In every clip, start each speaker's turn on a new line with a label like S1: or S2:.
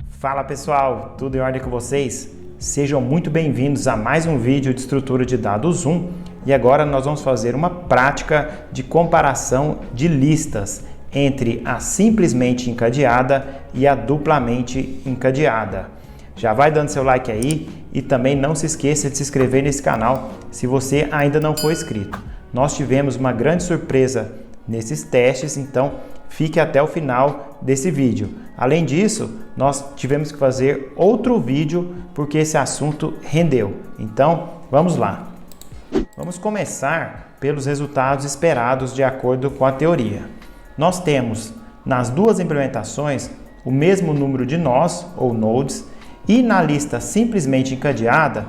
S1: Fala pessoal, tudo em ordem com vocês? Sejam muito bem-vindos a mais um vídeo de estrutura de dados Zoom e agora nós vamos fazer uma prática de comparação de listas entre a simplesmente encadeada e a duplamente encadeada. Já vai dando seu like aí e também não se esqueça de se inscrever nesse canal se você ainda não for inscrito. Nós tivemos uma grande surpresa nesses testes, então fique até o final desse vídeo. Além disso, nós tivemos que fazer outro vídeo porque esse assunto rendeu. Então, vamos lá. Vamos começar pelos resultados esperados de acordo com a teoria. Nós temos nas duas implementações o mesmo número de nós ou nodes e na lista simplesmente encadeada,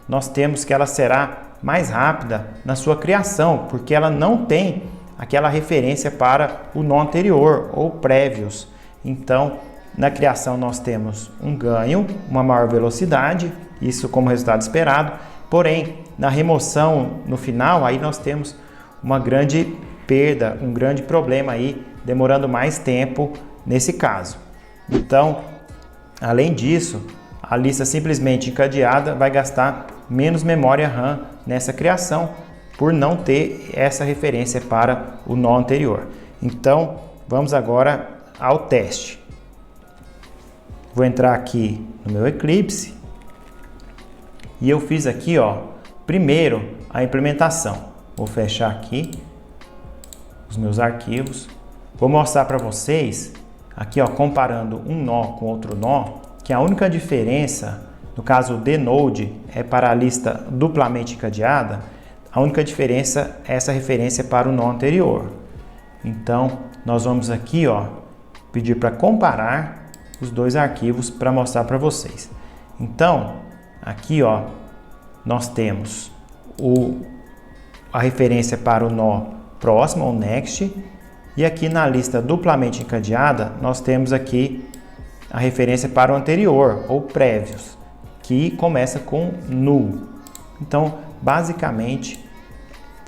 S1: nós temos que ela será mais rápida na sua criação, porque ela não tem aquela referência para o nó anterior ou prévios. Então, na criação nós temos um ganho, uma maior velocidade, isso como resultado esperado, porém, na remoção no final, aí nós temos uma grande perda, um grande problema aí, demorando mais tempo nesse caso. Então, além disso, a lista simplesmente encadeada vai gastar menos memória RAM nessa criação, por não ter essa referência para o nó anterior. Então, vamos agora ao teste. Vou entrar aqui no meu Eclipse e eu fiz aqui, primeiro a implementação. Vou fechar aqui os meus arquivos. Vou mostrar para vocês aqui, comparando um nó com outro nó, que a única diferença, no caso o dNode, é para a lista duplamente encadeada. A única diferença é essa referência para o nó anterior. Então, nós vamos aqui, pedir para comparar os dois arquivos para mostrar para vocês. Então, aqui, nós temos a referência para o nó próximo, ou next, e aqui na lista duplamente encadeada, nós temos aqui a referência para o anterior, ou prévios, que começa com null. Então, basicamente,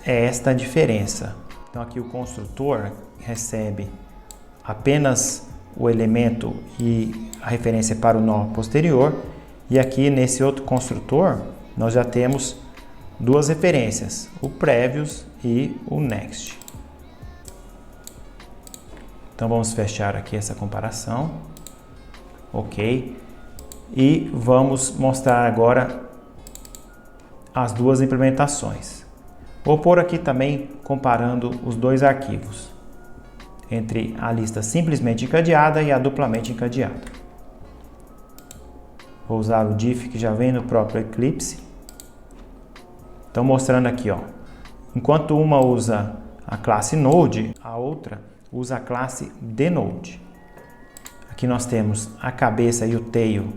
S1: é esta a diferença. Então aqui o construtor recebe apenas o elemento e a referência para o nó posterior, e aqui nesse outro construtor nós já temos duas referências, o prévios e o next. Então vamos fechar aqui essa comparação, ok, e vamos mostrar agora as duas implementações. Vou pôr aqui também comparando os dois arquivos, entre a lista simplesmente encadeada e a duplamente encadeada. Vou usar o diff que já vem no próprio Eclipse. Então mostrando aqui, enquanto uma usa a classe Node, a outra usa a classe dNode. Aqui nós temos a cabeça e o tail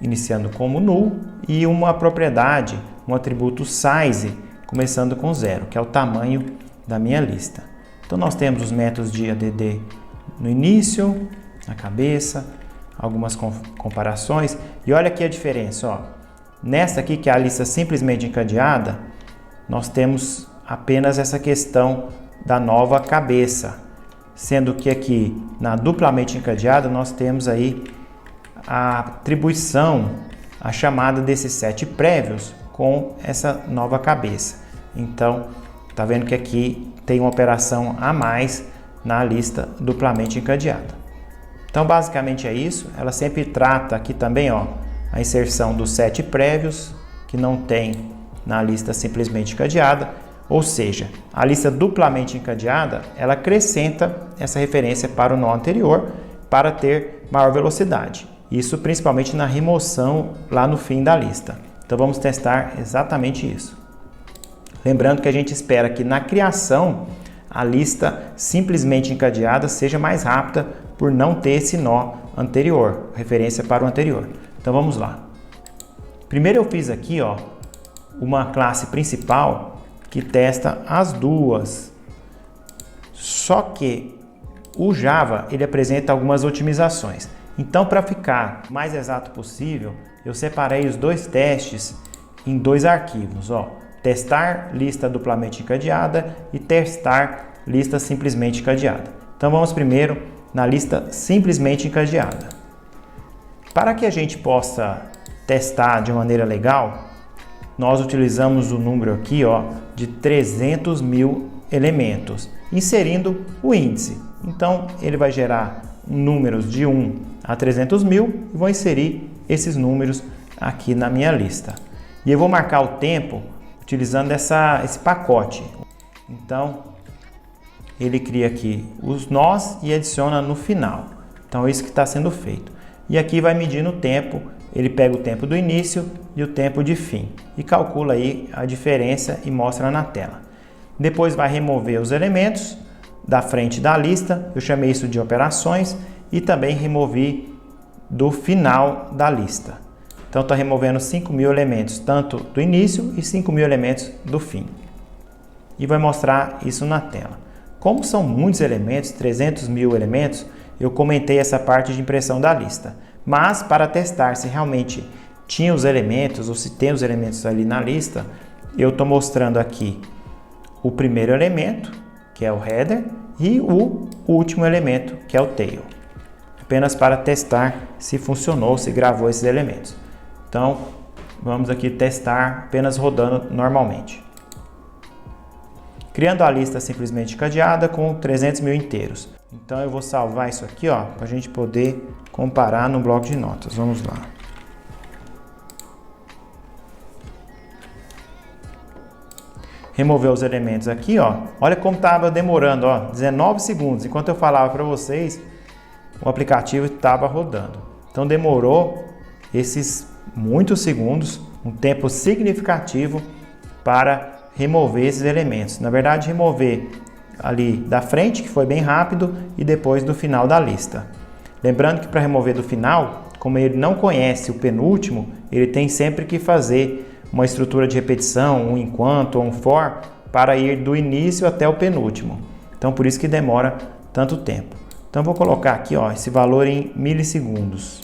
S1: iniciando como null e uma propriedade, um atributo size, começando com 0, que é o tamanho da minha lista. Então nós temos os métodos de add no início, na cabeça, algumas comparações, e olha aqui a diferença, nessa aqui que é a lista simplesmente encadeada, nós temos apenas essa questão da nova cabeça, sendo que aqui na duplamente encadeada nós temos aí a atribuição, a chamada desses set prévios com essa nova cabeça. Então, tá vendo que aqui tem uma operação a mais na lista duplamente encadeada. Então, basicamente é isso. Ela sempre trata aqui também, a inserção dos set prévios, que não tem na lista simplesmente encadeada, ou seja, a lista duplamente encadeada, ela acrescenta essa referência para o nó anterior para ter maior velocidade. Isso principalmente na remoção lá no fim da lista. Então vamos testar exatamente isso. Lembrando que a gente espera que na criação a lista simplesmente encadeada seja mais rápida por não ter esse nó anterior, referência para o anterior. Então vamos lá. Primeiro eu fiz aqui uma classe principal que testa as duas. Só que o Java ele apresenta algumas otimizações. Então, para ficar mais exato possível, eu separei os dois testes em dois arquivos, testar lista duplamente encadeada e testar lista simplesmente encadeada. Então vamos primeiro na lista simplesmente encadeada. Para que a gente possa testar de maneira legal, nós utilizamos o número aqui, ó, de 300 mil elementos, inserindo o índice. Então, ele vai gerar números de 1 a 300 mil e vou inserir esses números aqui na minha lista. E eu vou marcar o tempo utilizando esse pacote. Então, ele cria aqui os nós e adiciona no final. Então, é isso que está sendo feito. E aqui vai medindo o tempo, ele pega o tempo do início e o tempo de fim e calcula aí a diferença e mostra na tela. Depois vai remover os elementos da frente da lista, eu chamei isso de operações, e também removi do final da lista. Então está removendo 5.000 elementos, tanto do início e 5.000 elementos do fim. E vai mostrar isso na tela. Como são muitos elementos, 300 mil elementos, eu comentei essa parte de impressão da lista. Mas para testar se realmente tinha os elementos ou se tem os elementos ali na lista, eu estou mostrando aqui o primeiro elemento, que é o header, e o último elemento, que é o tail. Apenas para testar se funcionou, se gravou esses elementos. Então, vamos aqui testar apenas rodando normalmente. Criando a lista simplesmente cadeada com 300 mil inteiros. Então, eu vou salvar isso aqui, ó, para a gente poder comparar no bloco de notas. Vamos lá. Remover os elementos aqui, ó. Olha como estava demorando, ó, 19 segundos. Enquanto eu falava para vocês, o aplicativo estava rodando. Então demorou esses muitos segundos, um tempo significativo para remover esses elementos. Na verdade, remover ali da frente, que foi bem rápido, e depois do final da lista. Lembrando que para remover do final, como ele não conhece o penúltimo, ele tem sempre que fazer uma estrutura de repetição, um enquanto ou um for, para ir do início até o penúltimo. Então, por isso que demora tanto tempo. Então, vou colocar aqui, ó, esse valor em milissegundos.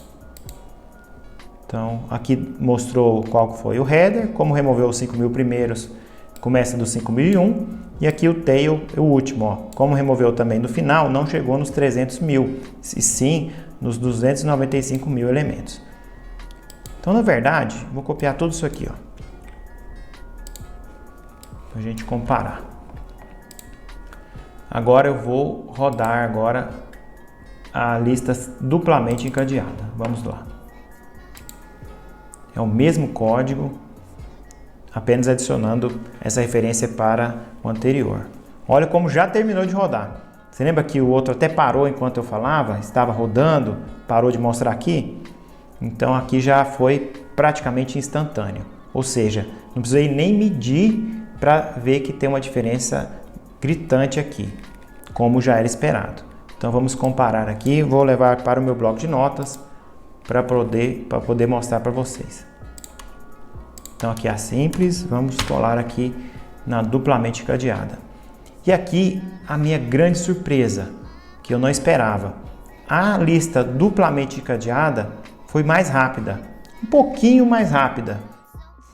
S1: Então, aqui mostrou qual foi o header, como remover os 5.000 primeiros, começa do 5.001, e aqui o tail, o último, ó, como removeu também no final, não chegou nos 300 mil, e sim nos 295 mil elementos. Então, na verdade, vou copiar tudo isso aqui, ó, para a gente comparar. Agora eu vou rodar agora a lista duplamente encadeada. Vamos lá. É o mesmo código, apenas adicionando essa referência para o anterior. Olha como já terminou de rodar. Você lembra que o outro até parou enquanto eu falava? Estava rodando, parou de mostrar aqui? Então aqui já foi praticamente instantâneo. Ou seja, não precisei nem medir para ver que tem uma diferença gritante aqui, como já era esperado. Então vamos comparar aqui, vou levar para o meu bloco de notas para poder mostrar para vocês. Então aqui é a simples, vamos colar aqui na duplamente cadeada. E aqui a minha grande surpresa, que eu não esperava. A lista duplamente cadeada foi mais rápida, um pouquinho mais rápida.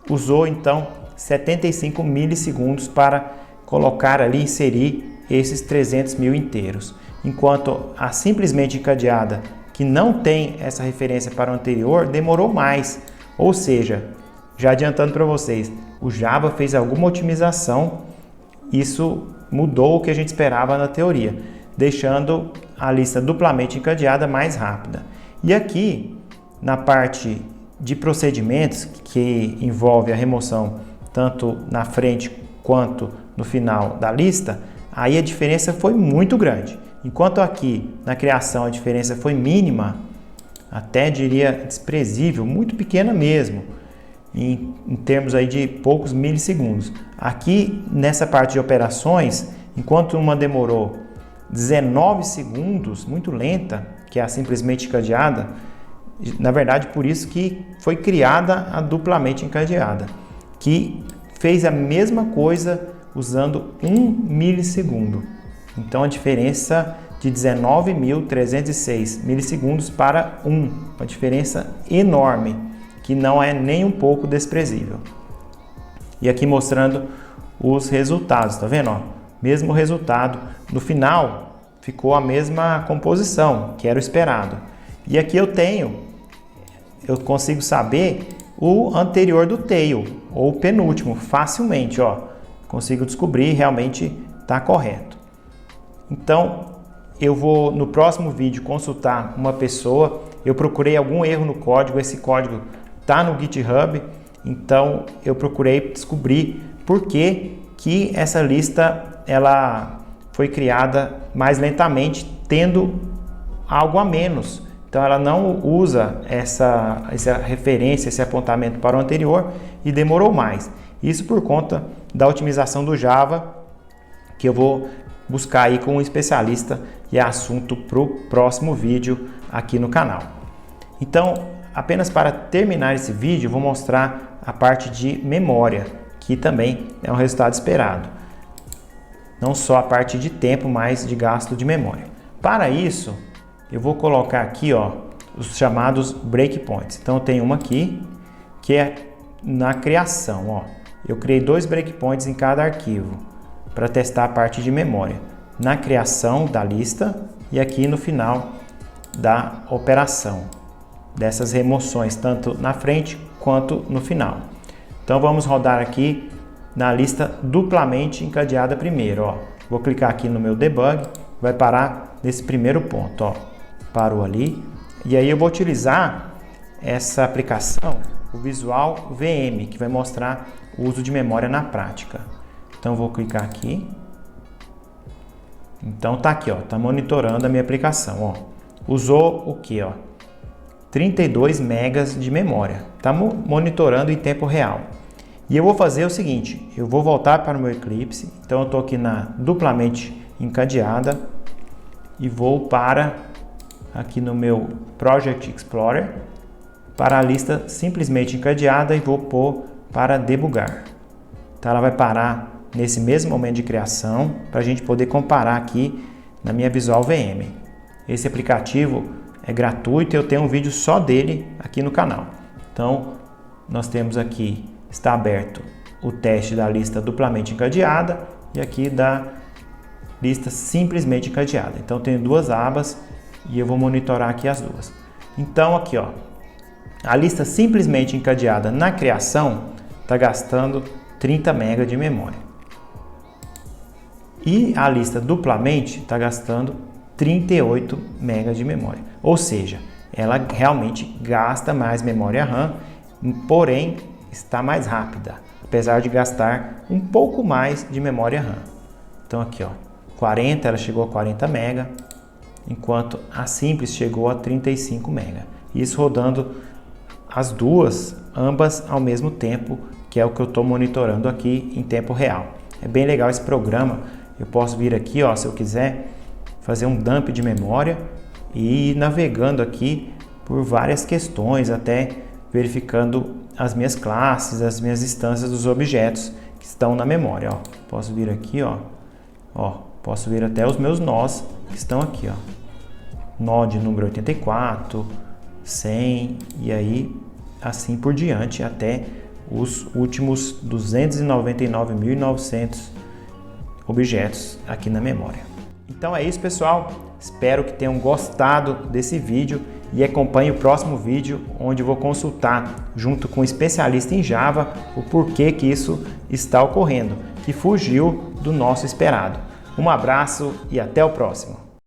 S1: Usou então 75 milissegundos para colocar ali, inserir esses 300 mil inteiros. Enquanto a simplesmente encadeada, que não tem essa referência para o anterior, demorou mais. Ou seja, já adiantando para vocês, o Java fez alguma otimização, isso mudou o que a gente esperava na teoria, deixando a lista duplamente encadeada mais rápida. E aqui, na parte de procedimentos, que envolve a remoção tanto na frente quanto no final da lista, aí a diferença foi muito grande. Enquanto aqui na criação a diferença foi mínima, até diria desprezível, muito pequena mesmo, em termos aí de poucos milissegundos. Aqui nessa parte de operações, enquanto uma demorou 19 segundos, muito lenta, que é a simplesmente encadeada, na verdade por isso que foi criada a duplamente encadeada, que fez a mesma coisa usando 1 milissegundo. Então a diferença de 19.306 milissegundos para 1, uma diferença enorme, que não é nem um pouco desprezível. E aqui mostrando os resultados, tá vendo? Ó, mesmo resultado, no final ficou a mesma composição, que era o esperado. E aqui eu tenho eu consigo saber o anterior do tail, ou o penúltimo, facilmente, ó. Consigo descobrir, realmente está correto. Então, eu vou no próximo vídeo consultar uma pessoa. Eu procurei algum erro no código, esse código está no GitHub, então eu procurei descobrir por que essa lista ela foi criada mais lentamente, tendo algo a menos. Então ela não usa essa referência, esse apontamento para o anterior e demorou mais. Isso por conta da otimização do Java, que eu vou buscar aí com um especialista e é assunto para o próximo vídeo aqui no canal. Então, apenas para terminar esse vídeo, eu vou mostrar a parte de memória, que também é um resultado esperado. Não só a parte de tempo, mas de gasto de memória. Para isso, eu vou colocar aqui, ó, os chamados breakpoints. Então eu tenho uma aqui que é na criação, ó. Eu criei 2 breakpoints em cada arquivo para testar a parte de memória. Na criação da lista e aqui no final da operação dessas remoções, tanto na frente quanto no final. Então vamos rodar aqui na lista duplamente encadeada primeiro, ó. Vou clicar aqui no meu debug, vai parar nesse primeiro ponto, ó. Parou ali. E aí eu vou utilizar essa aplicação, o Visual VM, que vai mostrar o uso de memória na prática. Então vou clicar aqui. Então tá aqui, ó, tá monitorando a minha aplicação, ó. Usou o que, ó? 32 megas de memória. Tá monitorando em tempo real. E eu vou fazer o seguinte, eu vou voltar para o meu Eclipse. Então eu tô aqui na duplamente encadeada e vou para aqui no meu Project Explorer para a lista simplesmente encadeada e vou pôr para debugar. Então ela vai parar nesse mesmo momento de criação para a gente poder comparar aqui na minha Visual VM. Esse aplicativo é gratuito e eu tenho um vídeo só dele aqui no canal. Então nós temos aqui, está aberto o teste da lista duplamente encadeada e aqui da lista simplesmente encadeada. Então eu tenho 2 abas e eu vou monitorar aqui as duas. Então aqui, ó, a lista simplesmente encadeada na criação está gastando 30 MB de memória. E a lista duplamente está gastando 38 MB de memória. Ou seja, ela realmente gasta mais memória RAM, porém está mais rápida, apesar de gastar um pouco mais de memória RAM. Então aqui, ó, 40, ela chegou a 40 MB, enquanto a simples chegou a 35 MB. Isso rodando as duas, ambas ao mesmo tempo, que é o que eu estou monitorando aqui em tempo real. É bem legal esse programa. Eu posso vir aqui, ó, se eu quiser, fazer um dump de memória e ir navegando aqui por várias questões, até verificando as minhas classes, as minhas instâncias dos objetos que estão na memória. Ó. Posso vir aqui, ó, posso ver até os meus nós que estão aqui, ó. Nó de número 84, 100 e aí assim por diante até os últimos 299.900 objetos aqui na memória. Então é isso, pessoal. Espero que tenham gostado desse vídeo e acompanhe o próximo vídeo, onde eu vou consultar junto com um especialista em Java o porquê que isso está ocorrendo, que fugiu do nosso esperado. Um abraço e até o próximo.